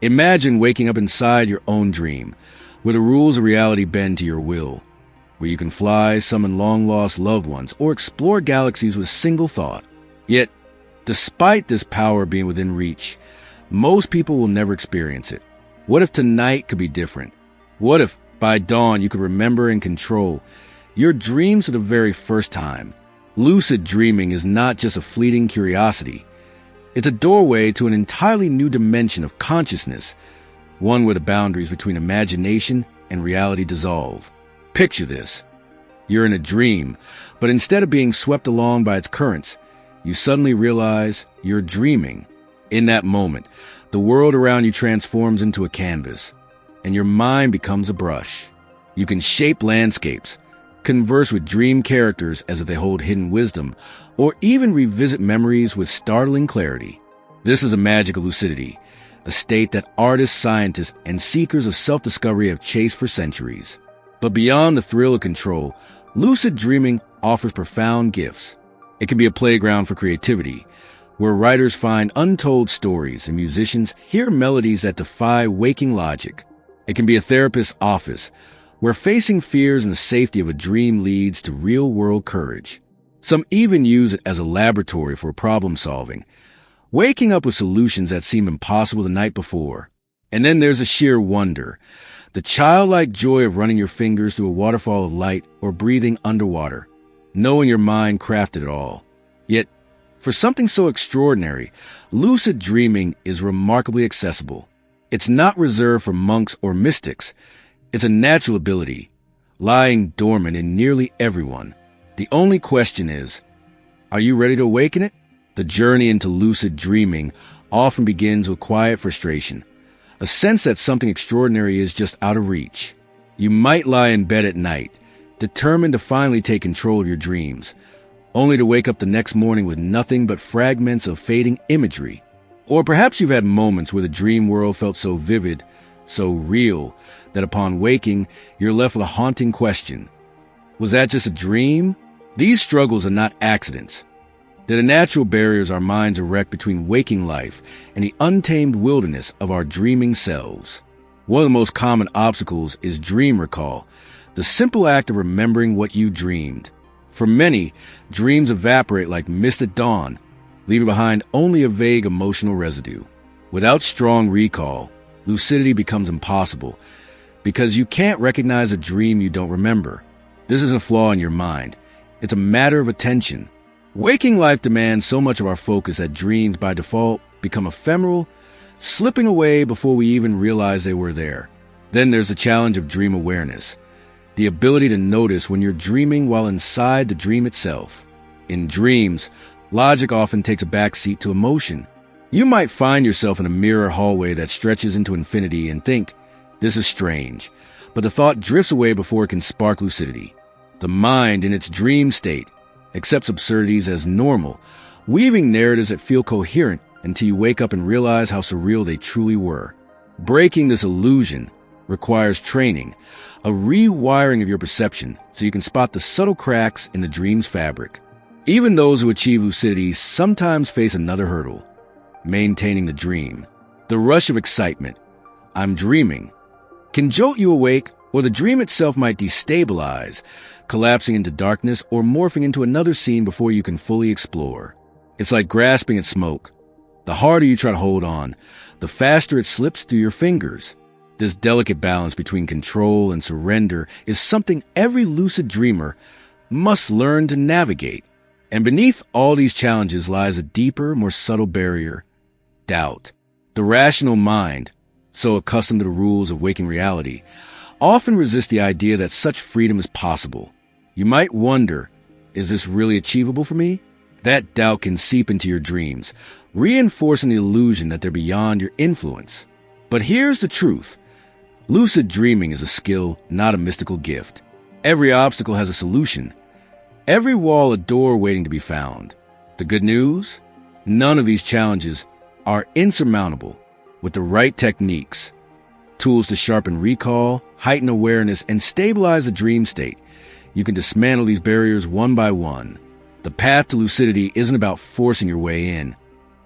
Imagine waking up inside your own dream, where the rules of reality bend to your will, where you can fly, summon long-lost loved ones, or explore galaxies with a single thought. Yet, despite this power being within reach, most people will never experience it. What if tonight could be different? What if, by dawn, you could remember and control your dreams for the very first time? Lucid dreaming is not just a fleeting curiosity. It's a doorway to an entirely new dimension of consciousness, one where the boundaries between imagination and reality dissolve. Picture this. You're in a dream, but instead of being swept along by its currents, you suddenly realize you're dreaming. In that moment, the world around you transforms into a canvas, and your mind becomes a brush. You can shape landscapes, converse with dream characters as if they hold hidden wisdom, or even revisit memories with startling clarity. This is a magic of lucidity, a state that artists, scientists, and seekers of self-discovery have chased for centuries. But beyond the thrill of control, lucid dreaming offers profound gifts. It can be a playground for creativity, where writers find untold stories and musicians hear melodies that defy waking logic. It can be a therapist's office, where facing fears in the safety of a dream leads to real-world courage. Some even use it as a laboratory for problem-solving, waking up with solutions that seem impossible the night before. And then there's the sheer wonder, the childlike joy of running your fingers through a waterfall of light or breathing underwater, knowing your mind crafted it all. Yet, for something so extraordinary, lucid dreaming is remarkably accessible. It's not reserved for monks or mystics. It's a natural ability, lying dormant in nearly everyone. The only question is, are you ready to awaken it? The journey into lucid dreaming often begins with quiet frustration, a sense that something extraordinary is just out of reach. You might lie in bed at night, determined to finally take control of your dreams, only to wake up the next morning with nothing but fragments of fading imagery. Or perhaps you've had moments where the dream world felt so vivid, so real, that upon waking, you're left with a haunting question. Was that just a dream? These struggles are not accidents. They're the natural barriers our minds erect between waking life and the untamed wilderness of our dreaming selves. One of the most common obstacles is dream recall, the simple act of remembering what you dreamed. For many, dreams evaporate like mist at dawn, leaving behind only a vague emotional residue. Without strong recall, lucidity becomes impossible, because you can't recognize a dream you don't remember. This isn't a flaw in your mind. It's a matter of attention. Waking life demands so much of our focus that dreams by default become ephemeral, slipping away before we even realize they were there. Then there's the challenge of dream awareness, the ability to notice when you're dreaming while inside the dream itself. In dreams, logic often takes a backseat to emotion. You might find yourself in a mirror hallway that stretches into infinity and think, this is strange, but the thought drifts away before it can spark lucidity. The mind, in its dream state, accepts absurdities as normal, weaving narratives that feel coherent until you wake up and realize how surreal they truly were. Breaking this illusion requires training, a rewiring of your perception so you can spot the subtle cracks in the dream's fabric. Even those who achieve lucidity sometimes face another hurdle: maintaining the dream. The rush of excitement, I'm dreaming, can jolt you awake, or the dream itself might destabilize, collapsing into darkness or morphing into another scene before you can fully explore. It's like grasping at smoke. The harder you try to hold on, the faster it slips through your fingers. This delicate balance between control and surrender is something every lucid dreamer must learn to navigate. And beneath all these challenges lies a deeper, more subtle barrier: doubt. The rational mind, so accustomed to the rules of waking reality, often resists the idea that such freedom is possible. You might wonder, is this really achievable for me? That doubt can seep into your dreams, reinforcing the illusion that they're beyond your influence. But here's the truth. Lucid dreaming is a skill, not a mystical gift. Every obstacle has a solution. Every wall a door waiting to be found. The good news? None of these challenges are insurmountable. With the right techniques, tools to sharpen recall, heighten awareness, and stabilize the dream state, you can dismantle these barriers one by one. The path to lucidity isn't about forcing your way in.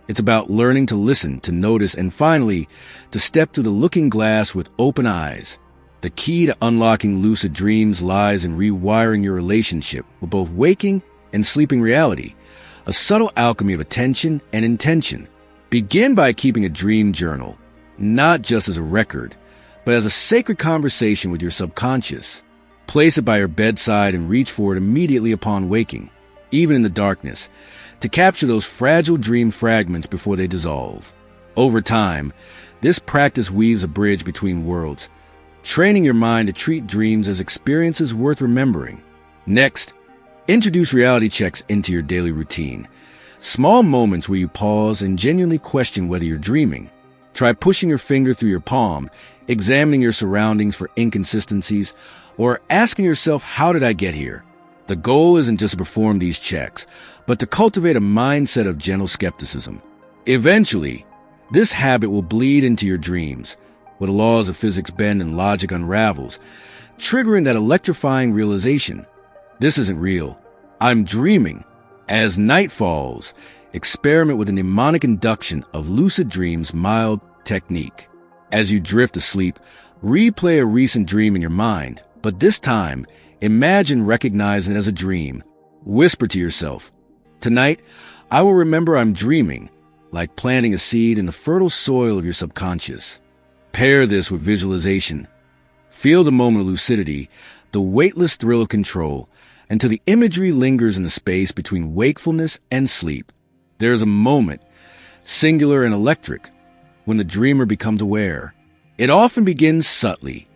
It's about learning to listen, to notice, and finally, to step through the looking glass with open eyes. The key to unlocking lucid dreams lies in rewiring your relationship with both waking and sleeping reality, a subtle alchemy of attention and intention. Begin by keeping a dream journal, not just as a record, but as a sacred conversation with your subconscious. Place it by your bedside and reach for it immediately upon waking, even in the darkness, to capture those fragile dream fragments before they dissolve. Over time, this practice weaves a bridge between worlds, training your mind to treat dreams as experiences worth remembering. Next, introduce reality checks into your daily routine. Small moments where you pause and genuinely question whether you're dreaming. Try pushing your finger through your palm, examining your surroundings for inconsistencies, or asking yourself, how did I get here? The goal isn't just to perform these checks, but to cultivate a mindset of gentle skepticism. Eventually, this habit will bleed into your dreams, where the laws of physics bend and logic unravels, triggering that electrifying realization. This isn't real. I'm dreaming. As night falls, experiment with a mnemonic induction of lucid dreams mild technique. As you drift asleep, replay a recent dream in your mind, but this time, imagine recognizing it as a dream. Whisper to yourself, tonight, I will remember I'm dreaming, like planting a seed in the fertile soil of your subconscious. Pair this with visualization. Feel the moment of lucidity, the weightless thrill of control, until the imagery lingers in the space between wakefulness and sleep. There is a moment, singular and electric, when the dreamer becomes aware. It often begins subtly,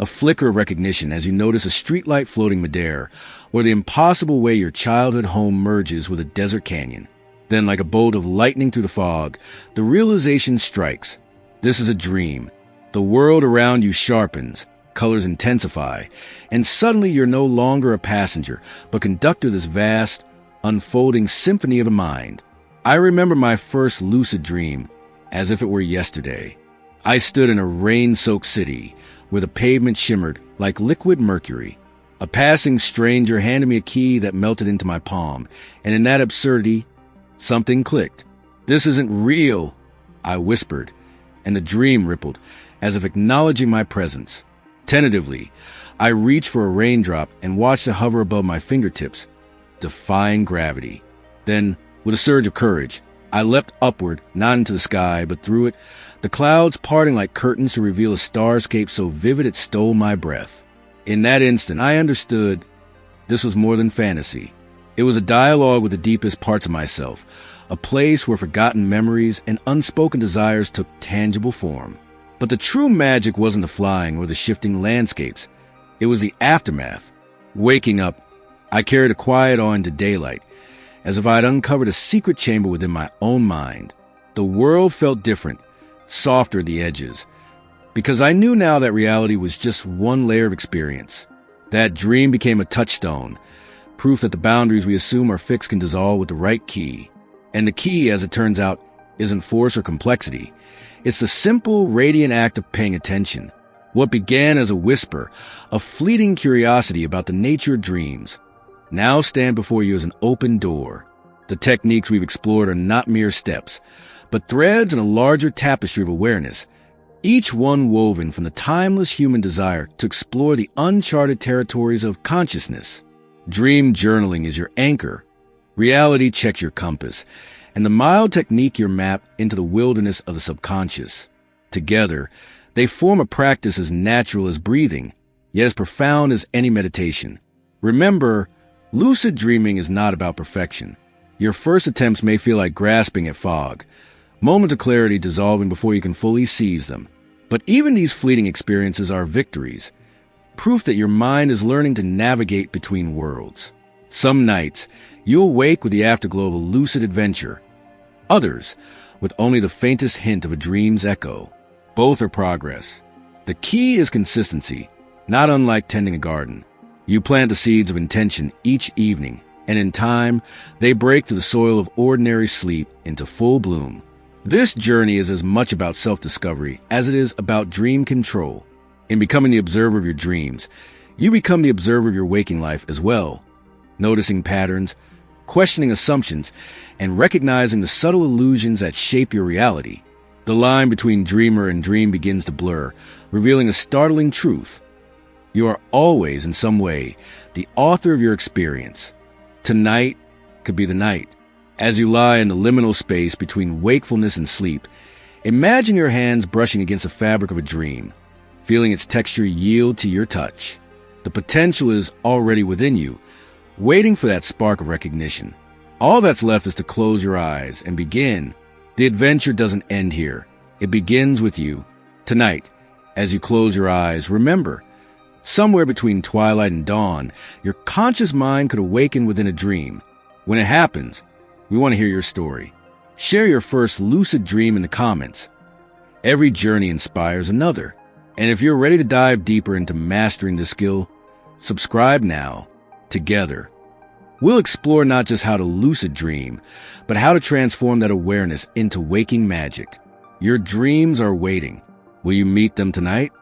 a flicker of recognition as you notice a streetlight floating midair, or the impossible way your childhood home merges with a desert canyon. Then, like a bolt of lightning through the fog, the realization strikes. This is a dream. The world around you sharpens, colors intensify, and suddenly you're no longer a passenger, but conductor of this vast, unfolding symphony of the mind. I remember my first lucid dream as if it were yesterday. I stood in a rain-soaked city where the pavement shimmered like liquid mercury. A passing stranger handed me a key that melted into my palm, and in that absurdity, something clicked. "This isn't real," I whispered, and the dream rippled, as if acknowledging my presence. Tentatively, I reached for a raindrop and watched it hover above my fingertips, defying gravity. Then, with a surge of courage, I leapt upward, not into the sky, but through it, the clouds parting like curtains to reveal a starscape so vivid it stole my breath. In that instant, I understood this was more than fantasy. It was a dialogue with the deepest parts of myself, a place where forgotten memories and unspoken desires took tangible form. But the true magic wasn't the flying or the shifting landscapes. It was the aftermath. Waking up, I carried a quiet awe into daylight, as if I had uncovered a secret chamber within my own mind. The world felt different, softer at the edges, because I knew now that reality was just one layer of experience. That dream became a touchstone, proof that the boundaries we assume are fixed can dissolve with the right key. And the key, as it turns out, isn't force or complexity. It's the simple, radiant act of paying attention. What began as a whisper, a fleeting curiosity about the nature of dreams, now stand before you as an open door. The techniques we've explored are not mere steps, but threads in a larger tapestry of awareness, each one woven from the timeless human desire to explore the uncharted territories of consciousness. Dream journaling is your anchor. Reality checks your compass, and the mild technique your map into the wilderness of the subconscious. Together, they form a practice as natural as breathing, yet as profound as any meditation. Remember, lucid dreaming is not about perfection. Your first attempts may feel like grasping at fog, moments of clarity dissolving before you can fully seize them. But even these fleeting experiences are victories, proof that your mind is learning to navigate between worlds. Some nights, you'll wake with the afterglow of a lucid adventure. Others, with only the faintest hint of a dream's echo. Both are progress. The key is consistency, not unlike tending a garden. You plant the seeds of intention each evening, and in time, they break through the soil of ordinary sleep into full bloom. This journey is as much about self-discovery as it is about dream control. In becoming the observer of your dreams, you become the observer of your waking life as well, noticing patterns, questioning assumptions, and recognizing the subtle illusions that shape your reality. The line between dreamer and dream begins to blur, revealing a startling truth. You are always, in some way, the author of your experience. Tonight could be the night. As you lie in the liminal space between wakefulness and sleep, imagine your hands brushing against the fabric of a dream, feeling its texture yield to your touch. The potential is already within you, waiting for that spark of recognition. All that's left is to close your eyes and begin. The adventure doesn't end here. It begins with you. Tonight, as you close your eyes, remember, somewhere between twilight and dawn, your conscious mind could awaken within a dream. When it happens, we want to hear your story. Share your first lucid dream in the comments. Every journey inspires another. And if you're ready to dive deeper into mastering this skill, subscribe now. Together, we'll explore not just how to lucid dream, but how to transform that awareness into waking magic. Your dreams are waiting. Will you meet them tonight?